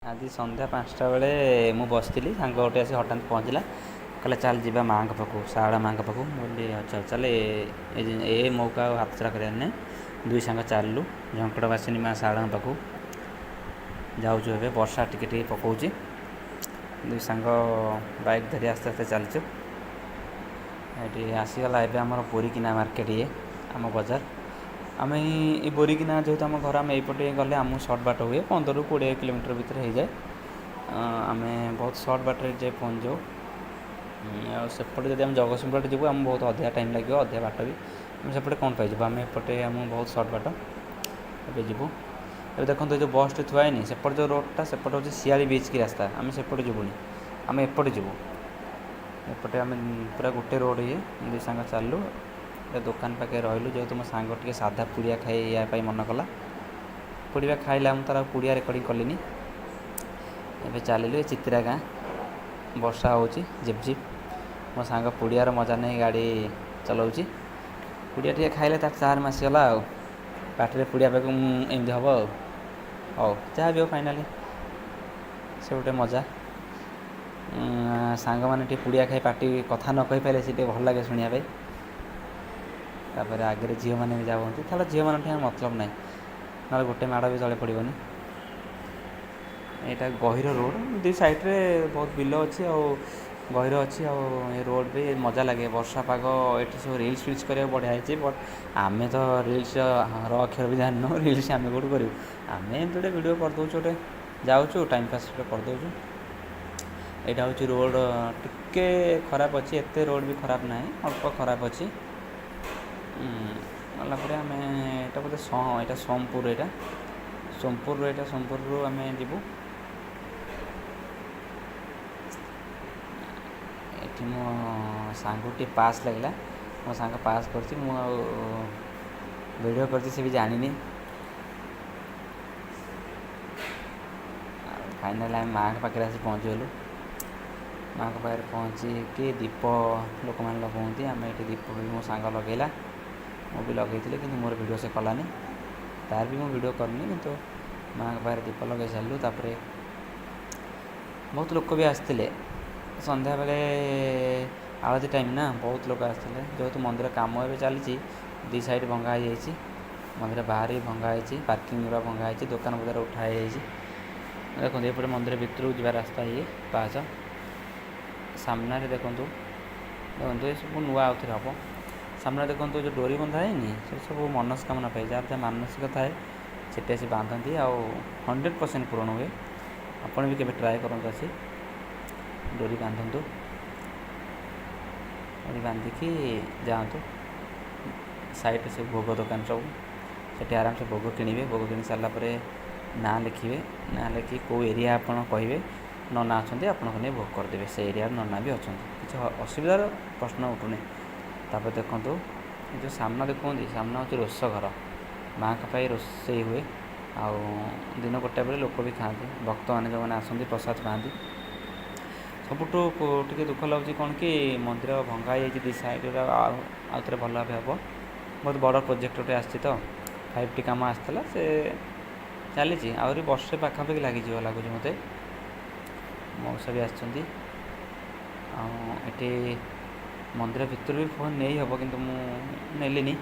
ଆଜି ସନ୍ଧ୍ୟା 5ଟା ବେଳେ ମୁଁ ବସିଥିଲି, ସାଙ୍ଗ ଗୋଟେ ଆସି ହଠାତ୍ ପହଞ୍ଚିଲା, କହିଲା ଚାଲ ଯିବା ମାଆଙ୍କ ପାଖକୁ, ଶାରଳା ମାଆଙ୍କ ପାଖକୁ। ମୁଁ କହିଲି ଆଚ୍ଛା ଚାଲ, ଏ ମଉକା ଆଉ ହାତଛଡ଼ା କରିବାର ନାହିଁ। ଦୁଇ ସାଙ୍ଗ ଚାଲିଲୁ ଝଙ୍କଡ଼ବାସିନୀ ମା ଶାରଳାଙ୍କ ପାଖକୁ। ଯାଉଛୁ ଏବେ, ବର୍ଷା ଟିକେ ଟିକେ ପକାଉଛି। ଦୁଇ ସାଙ୍ଗ ବାଇକ୍ ଧରି ଆସ୍ତେ ଆସ୍ତେ ଚାଲିଛୁ। ଏଠି ଆସିଗଲା ଏବେ ଆମର ବୋରିକିନା ମାର୍କେଟ, ଆମ ବଜାର। ଆମେ ଏଇ ବୋରିକିନା ଯେହେତୁ ଆମ ଘର, ଆମେ ଏଇପଟେ ଗଲେ ଆମକୁ ସର୍ଟ ବାଟ ହୁଏ, 15ରୁ 20 କିଲୋମିଟର ଭିତରେ ହେଇଯାଏ। ଆମେ ବହୁତ ସର୍ଟ ବାଟରେ ଯାଇ ପହଞ୍ଚିଯାଉ। ଆଉ ସେପଟେ ଯଦି ଆମେ ଜଗତସିଂହପୁର ଯିବୁ, ଆମକୁ ବହୁତ ଅଧିକା ଟାଇମ୍ ଲାଗିବ, ଅଧିକା ବାଟ ବି। ଆମେ ସେପଟେ କ'ଣ ପାଇଁ ଯିବୁ, ଆମେ ଏପଟେ ଆମକୁ ବହୁତ ସର୍ଟ ବାଟ। ଏବେ ଯିବୁ। ଏବେ ଦେଖନ୍ତୁ ଏ ଯେଉଁ ବସ୍ଟି ଥୁଆ ହେଇନି, ସେପଟେ ଯେଉଁ ରୋଡ଼ଟା, ସେପଟେ ହେଉଛି ଶିଆଳି ବିଚ୍ କି ରାସ୍ତା। ଆମେ ସେପଟେ ଯିବୁନି, ଆମେ ଏପଟେ ଯିବୁ। ଏପଟେ ଆମେ ପୁରା ଗୋଟେ ରୋଡ଼ ଦୁଇ ସାଙ୍ଗ ଚାଲିଲୁ। ଗୋଟେ ଦୋକାନ ପାଖରେ ରହିଲୁ, ଯେହେତୁ ମୋ ସାଙ୍ଗ ଟିକେ ସାଧା ପୁଡ଼ିଆ ଖାଇବା ପାଇଁ ମନ କଲା। ପୁଡ଼ିଆ ଖାଇଲା, ମୁଁ ତା'ର ପୁଡ଼ିଆ ରେକର୍ଡ଼ିଂ କଲିନି। ଏବେ ଚାଲିଲୁ ଏ ଚିତ୍ରା ଗାଁ, ବର୍ଷା ହେଉଛି ଝିପଝିପ୍। ମୋ ସାଙ୍ଗ ପୁଡ଼ିଆର ମଜା ନେଇ ଗାଡ଼ି ଚଲାଉଛି। ପୁଡ଼ିଆ ଟିକେ ଖାଇଲେ ତାର ଚାର୍ମ ଆସିଗଲା ଆଉ। ପାଟିରେ ପୁଡ଼ିଆ ପାଖକୁ ଏମିତି ହେବ ଆଉ। ହଉ ଯାହା ବି ହଉ, ଫାଇନାଲି ସେ ଗୋଟେ ମଜା। ସାଙ୍ଗମାନେ ଟିକେ ପୁଡ଼ିଆ ଖାଇ ପାଟି କଥା ନ କହିପାରିଲେ ସେ ଟିକେ ଭଲ ଲାଗେ ଶୁଣିବା ପାଇଁ। ତାପରେ ଆଗରେ ଝିଅମାନେ ବି ଯାଉଛନ୍ତି, ତାହେଲେ ଝିଅମାନଙ୍କ ଠି ମତଲବ ନାହିଁ, ନହେଲେ ଗୋଟେ ମାଡ଼ ବି ତଳେ ପଡ଼ିବନି। ଏଇଟା ଗହିର ରୋଡ଼, ଦୁଇ ସାଇଡ଼୍ରେ ବହୁତ ବିଲ ଅଛି ଆଉ ଗହିର ଅଛି। ଆଉ ଏ ରୋଡ଼ ବି ମଜା ଲାଗେ, ବର୍ଷା ପାଗ। ଏଠି ସବୁ ରିଲ୍ସ ଫିଲ୍ସ କରିବାକୁ ବଢ଼ିଆ ହେଇଛି। ବଟ୍ ଆମେ ତ ରିଲ୍ସର ଅକ୍ଷର ବି ଜାଣିନୁ, ରିଲ୍ସ ଆମେ କେଉଁଠୁ କରିବୁ। ଆମେ ଏମିତି ଗୋଟେ ଭିଡ଼ିଓ କରିଦେଉଛୁ, ଗୋଟେ ଯାଉଛୁ ଟାଇମ୍ ପାସ୍ ଗୋଟେ କରିଦେଉଛୁ। ଏଇଟା ହେଉଛି ରୋଡ଼, ଟିକେ ଖରାପ ଅଛି, ଏତେ ରୋଡ଼ ବି ଖରାପ ନାହିଁ, ଅଳ୍ପ ଖରାପ ଅଛି। ଗଲା ପରେ ଆମେ ଏଇଟା ବୋଧେ ଏଇଟା ସୋମପୁର, ଏଇଟା ସୋମପୁରରୁ ଆମେ ଯିବୁ। ଏଠି ମୋ ସାଙ୍ଗକୁ ଟିକେ ପାସ୍ ଲାଗିଲା, ମୋ ସାଙ୍ଗ ପାସ୍ କରିଛି, ମୁଁ ଆଉ ଭିଡ଼ିଓ କରିଛି, ସେ ବି ଜାଣିନି। ଫାଇନାଲି ଆମେ ମାଆଙ୍କ ପାଖରେ ଆସି ପହଞ୍ଚିଗଲୁ। ମାଆଙ୍କ ପାଖରେ ପହଞ୍ଚିକି ଦୀପ ଲୋକମାନେ ଲଗାଉଛନ୍ତି, ଆମେ ଏଠି ଦୀପ ବି ମୋ ସାଙ୍ଗ ଲଗାଇଲା, ମୁଁ ବି ଲଗାଇଥିଲି, କିନ୍ତୁ ମୋର ଭିଡ଼ିଓ ସେ କଲାନି। ତାର ବି ମୁଁ ଭିଡ଼ିଓ କରିନି, କିନ୍ତୁ ମାଆଙ୍କ ପାଖରେ ଦୀପ ଲଗାଇ ସାରିଲୁ। ତାପରେ ବହୁତ ଲୋକ ବି ଆସିଥିଲେ, ସନ୍ଧ୍ୟାବେଳେ ଆଳତି ଟାଇମ୍ ନା, ବହୁତ ଲୋକ ଆସିଥିଲେ। ଯେହେତୁ ମନ୍ଦିର କାମ ଏବେ ଚାଲିଛି, ଦୁଇ ସାଇଡ଼୍ ଭଙ୍ଗା ହେଇଯାଇଛି, ମନ୍ଦିର ବାହାରେ ବି ଭଙ୍ଗା ହେଇଛି, ପାର୍କିଂ ଗୁଡ଼ା ଭଙ୍ଗା ହେଇଛି, ଦୋକାନ ବଜାର ଉଠା ହେଇଯାଇଛି। ଦେଖନ୍ତୁ ଏପଟେ ମନ୍ଦିର ଭିତରକୁ ଯିବା ରାସ୍ତା, ପାହାଚ ସାମ୍ନାରେ ଦେଖନ୍ତୁ ଏସବୁ ନୂଆ ଆଉଥରେ ହେବ। ସାମ୍ନାରେ ଦେଖନ୍ତୁ ଯେଉଁ ଡୋରି ବନ୍ଧା ହେଇନି, ସେସବୁ ମନସ୍କାମନା ପାଇଁ, ଯାହାର ଯାହା ମାନସିକ ଥାଏ ସେଠି ଆସି ବାନ୍ଧନ୍ତି, ଆଉ 100% ପୂରଣ ହୁଏ। ଆପଣ ବି କେବେ ଟ୍ରାଏ କରନ୍ତୁ, ଆସି ଡୋରି ବାନ୍ଧନ୍ତୁ, ଡୋରି ବାନ୍ଧିକି ଯାଆନ୍ତୁ। ସାଇଡ଼୍ରେ ସବୁ ଭୋଗ ଦୋକାନ, ସବୁ ସେଠି ଆରାମସେ ଭୋଗ କିଣିବେ। ଭୋଗ କିଣି ସାରିଲା ପରେ ନାଁ ଲେଖିବେ, ନାଁ ଲେଖି କେଉଁ ଏରିଆ ଆପଣ କହିବେ, ନନା ଅଛନ୍ତି ଆପଣଙ୍କୁ ନେଇ ଭୋଗ କରିଦେବେ। ସେ ଏରିଆର ନନା ବି ଅଛନ୍ତି, କିଛି ଅସୁବିଧାର ପ୍ରଶ୍ନ ଉଠୁନି। ତାପରେ ଦେଖନ୍ତୁ ଏ ଯେଉଁ ସାମ୍ନା ଦେଖୁଛନ୍ତି, ସାମ୍ନା ହେଉଛି ରୋଷଘର, ମାଆଙ୍କ ପାଇଁ ରୋଷେଇ ହୁଏ। ଆଉ ଦିନ 1ଟା ବେଳେ ଲୋକ ବି ଖାଆନ୍ତି, ଭକ୍ତମାନେ ଯେଉଁମାନେ ଆସନ୍ତି ପ୍ରସାଦ ପାଆନ୍ତି। ସବୁଠୁ ଟିକେ ଦୁଃଖ ଲାଗୁଛି କ'ଣ କି, ମନ୍ଦିର ଭଙ୍ଗା ହେଇଯାଇଛି ଦୁଇ ସାଇଡ଼୍ରେ, ଆଉଥରେ ଭଲ ଭାବେ ହେବ। ବହୁତ ବଡ଼ ପ୍ରୋଜେକ୍ଟଟେ ଆସିଛି ତ, 5T କାମ ଆସିଥିଲା, ସେ ଚାଲିଛି, ଆହୁରି ବର୍ଷେ ପାଖାପାଖି ଲାଗିଯିବ ଲାଗୁଛି ମୋତେ। ମଉସା ବି ଆସିଛନ୍ତି। ଆଉ ଏଠି ମନ୍ଦିର ଭିତରୁ ବି ଫୋନ୍ ନେଇ ହେବ, କିନ୍ତୁ ମୁଁ ନେଲିନି।